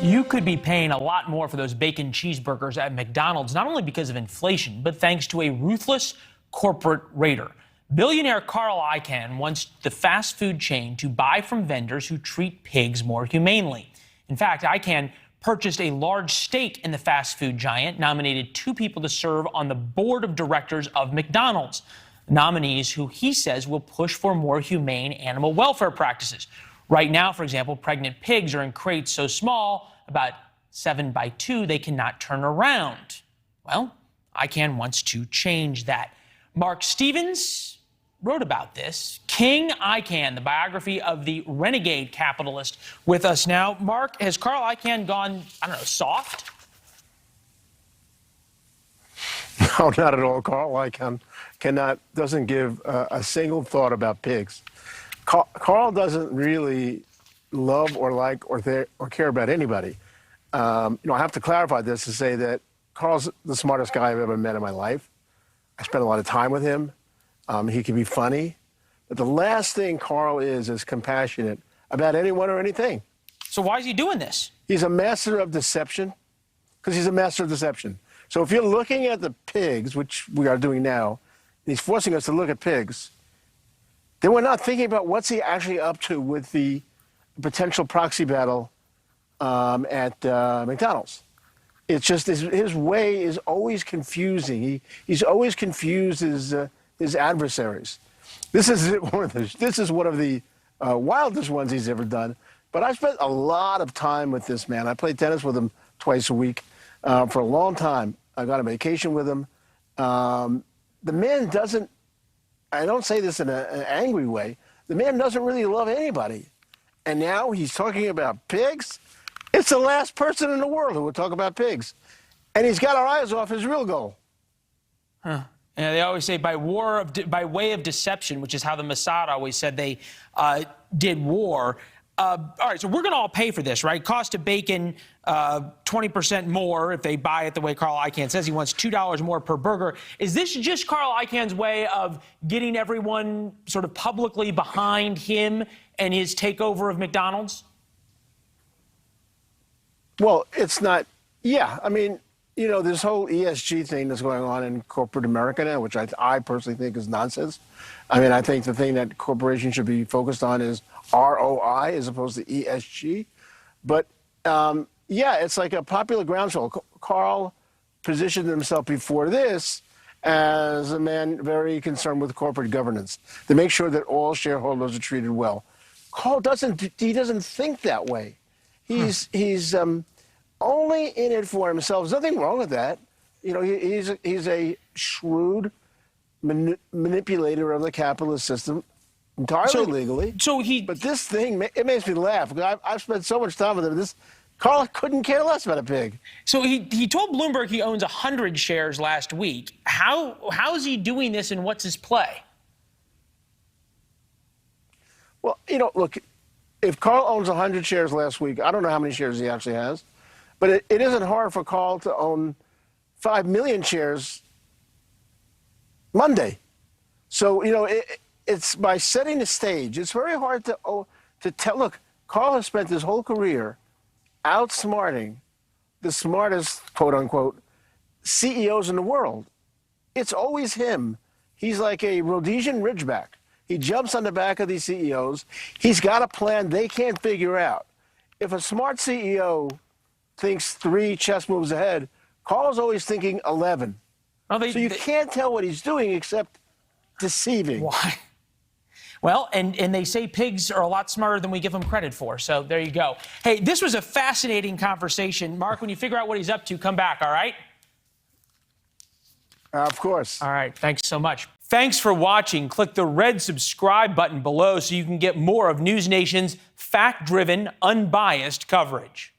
You could be paying a lot more for those bacon cheeseburgers at McDonald's, not only because of inflation, but thanks to a ruthless corporate raider. Billionaire Carl Icahn wants the fast food chain to buy from vendors who treat pigs more humanely. In fact, Icahn purchased a large stake in the fast food giant, nominated 2 people to serve on the board of directors of McDonald's. Nominees who he says will push for more humane animal welfare practices. Right now, for example, pregnant pigs are in crates so small, about 7x2, they cannot turn around. Well, Icahn wants to change that. Mark Stevens wrote about this. King Icahn, the biography of the Renegade Capitalist, with us now. Mark, has Carl Icahn gone, soft? No, not at all. Carl Icahn doesn't give a single thought about pigs. Carl doesn't really love or like or care about anybody. I have to clarify this to say that Carl's the smartest guy I've ever met in my life. I spent a lot of time with him. He can be funny. But the last thing Carl is compassionate about anyone or anything. So why is he doing this? He's a master of deception, because he's a master of deception. So if you're looking at the pigs, which we are doing now, and he's forcing us to look at pigs, then we're not thinking about what's he actually up to with the potential proxy battle at McDonald's. It's just his way is always confusing. He's always confused his adversaries. This is one of the wildest ones he's ever done. But I've spent a lot of time with this man. I played tennis with him twice a week for a long time. I got on vacation with him. The man doesn't. I don't say this in an angry way. The man doesn't really love anybody. And now he's talking about pigs? It's the last person in the world who would talk about pigs. And he's got our eyes off his real goal. Huh. Yeah, they always say by way of deception, which is how the Mossad always said they did war. All right, so we're going to all pay for this, right? Cost of bacon, 20% more if they buy it the way Carl Icahn says. He wants $2 more per burger. Is this just Carl Icahn's way of getting everyone sort of publicly behind him and his takeover of McDonald's? Well, it's not. Yeah, I mean, this whole ESG thing that's going on in corporate America now, which I personally think is nonsense. I mean, I think the thing that corporations should be focused on is ROI as opposed to ESG. But, yeah, it's like a popular groundswell. Carl positioned himself before this as a man very concerned with corporate governance, to make sure that all shareholders are treated well. Carl doesn't think that way. He's only in it for himself. There's nothing wrong with that. He's a shrewd manipulator of the capitalist system, entirely legally. But this thing, it makes me laugh. I've spent so much time with him. Carl couldn't care less about a pig. So he told Bloomberg he owns 100 shares last week. How is he doing this, and what's his play? Well, look, if Carl owns 100 shares last week, I don't know how many shares he actually has, but it isn't hard for Carl to own 5 million shares Monday. So, it's by setting the stage. It's very hard to tell. Look, Carl has spent his whole career outsmarting the smartest, quote unquote, CEOs in the world. It's always him. He's like a Rhodesian Ridgeback. He jumps on the back of these CEOs. He's got a plan they can't figure out. If a smart CEO thinks 3 chess moves ahead, Carl's always thinking 11. So you can't tell what he's doing except deceiving. Why? Well, and they say pigs are a lot smarter than we give them credit for. So there you go. Hey, this was a fascinating conversation. Mark, when you figure out what he's up to, come back, all right? Of course. All right. Thanks so much. Thanks for watching. Click the red subscribe button below so you can get more of NewsNation's fact-driven, unbiased coverage.